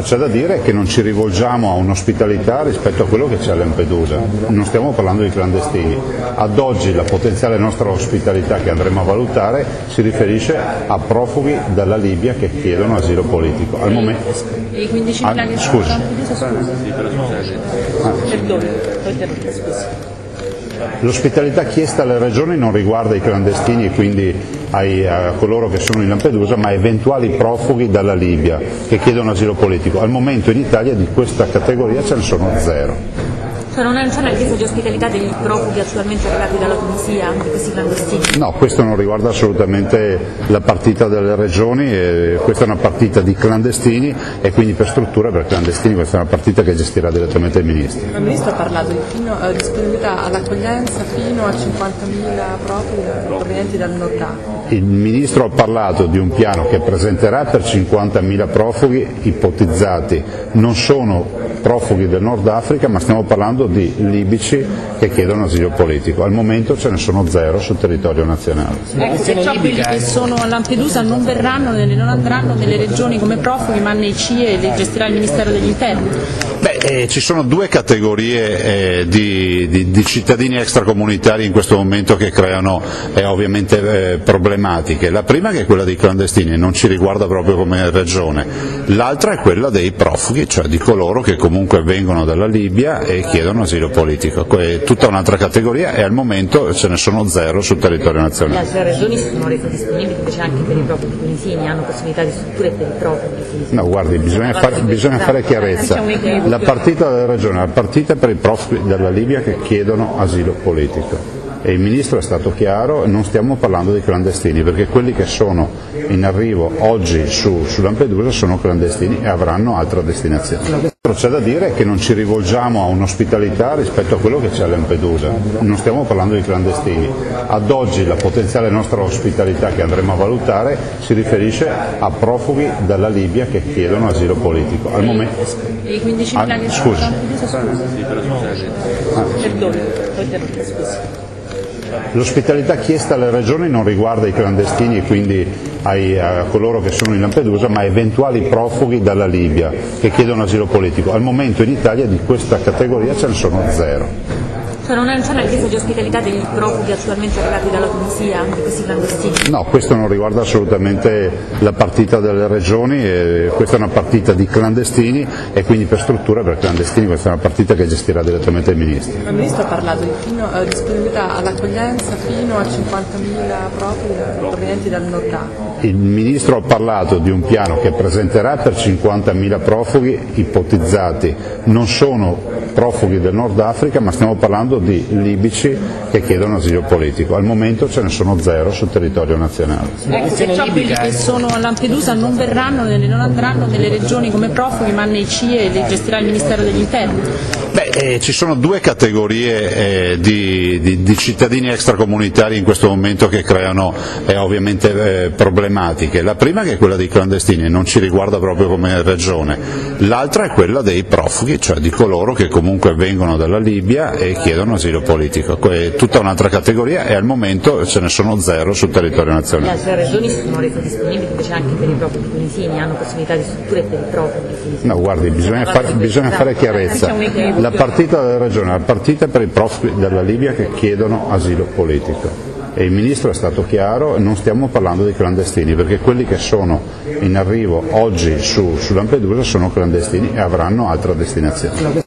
C'è da dire che non ci rivolgiamo a un'ospitalità rispetto a quello che c'è a Lampedusa, non stiamo parlando di clandestini. Ad oggi la potenziale nostra ospitalità che andremo a valutare si riferisce a profughi dalla Libia che chiedono asilo politico. Al momento... E i 15.000 che scusi. Scusi. L'ospitalità chiesta alle regioni non riguarda i clandestini e quindi a coloro che sono in Lampedusa, ma eventuali profughi dalla Libia che chiedono asilo politico. Al momento in Italia di questa categoria ce ne sono 0. Cioè non c'è una richiesta di ospitalità dei profughi attualmente arrivati dalla Tunisia, di questi clandestini? No, questo non riguarda assolutamente la partita delle regioni, questa è una partita di clandestini e quindi per struttura per clandestini questa è una partita che gestirà direttamente il Ministro. Il Ministro ha parlato di disponibilità all'accoglienza fino a 50.000 profughi provenienti dal Nord Africa. Il Ministro ha parlato di un piano che presenterà per 50.000 profughi ipotizzati, non sono profughi del Nord Africa ma stiamo parlando di libici che chiedono asilo politico. Al momento ce ne sono 0 sul territorio nazionale. Ecco, perciò quelli che sono a Lampedusa non andranno nelle regioni come profughi ma nei CIE li gestirà il Ministero degli Interni? Ci sono 2 categorie di cittadini extracomunitari in questo momento che creano ovviamente problematiche. La prima che è quella dei clandestini, non ci riguarda proprio come regione, l'altra è quella dei profughi, cioè di coloro che comunque vengono dalla Libia e chiedono asilo politico. È tutta un'altra categoria e al momento ce ne sono 0 sul territorio nazionale. Le altre regioni si sono rese disponibili invece anche per i profughi tunisini, hanno possibilità di strutture per i profughi tunisini? No, guardi, bisogna fare chiarezza. La partita della regione è la partita per i profughi dalla Libia che chiedono asilo politico. E il Ministro è stato chiaro, non stiamo parlando di clandestini perché quelli che sono in arrivo oggi su Lampedusa sono clandestini e avranno altra destinazione. C'è da dire che non ci rivolgiamo a un'ospitalità rispetto a quello che c'è a Lampedusa, non stiamo parlando di clandestini. Ad oggi la potenziale nostra ospitalità che andremo a valutare si riferisce a profughi dalla Libia che chiedono asilo politico. Al momento... E i 15.000 che scusi. Scusi. L'ospitalità chiesta alle regioni non riguarda i clandestini e quindi a coloro che sono in Lampedusa, ma eventuali profughi dalla Libia che chiedono asilo politico. Al momento in Italia di questa categoria ce ne sono 0. Cioè non c'è una richiesta di ospitalità dei profughi attualmente arrivati dalla Tunisia, di questi clandestini? No, questo non riguarda assolutamente la partita delle regioni, questa è una partita di clandestini e quindi per struttura per clandestini questa è una partita che gestirà direttamente il Ministro. Il Ministro ha parlato di disponibilità all'accoglienza fino a 50.000 profughi provenienti dal Nord Africa. Il Ministro ha parlato di un piano che presenterà per 50.000 profughi ipotizzati, non sono profughi del Nord Africa ma stiamo parlando di libici che chiedono asilo politico. Al momento ce ne sono 0 sul territorio nazionale. Ecco, perciò quelli che sono a Lampedusa non andranno nelle regioni come profughi ma nei CIE li gestirà il Ministero degli Interni? Ci sono 2 categorie di cittadini extracomunitari in questo momento che creano ovviamente problematiche. La prima che è quella dei clandestini, non ci riguarda proprio come regione, l'altra è quella dei profughi, cioè di coloro che comunque vengono dalla Libia e chiedono asilo politico. È tutta un'altra categoria e al momento ce ne sono 0 sul territorio nazionale. Le altre regioni si sono rese disponibili invece anche per i profughi tunisini, hanno possibilità di strutture per i profughi tunisini? No, guardi, bisogna fare chiarezza. La partita della regione è la partita per i profughi dalla Libia che chiedono asilo politico. E il Ministro è stato chiaro, non stiamo parlando di clandestini perché quelli che sono in arrivo oggi su Lampedusa sono clandestini e avranno altra destinazione.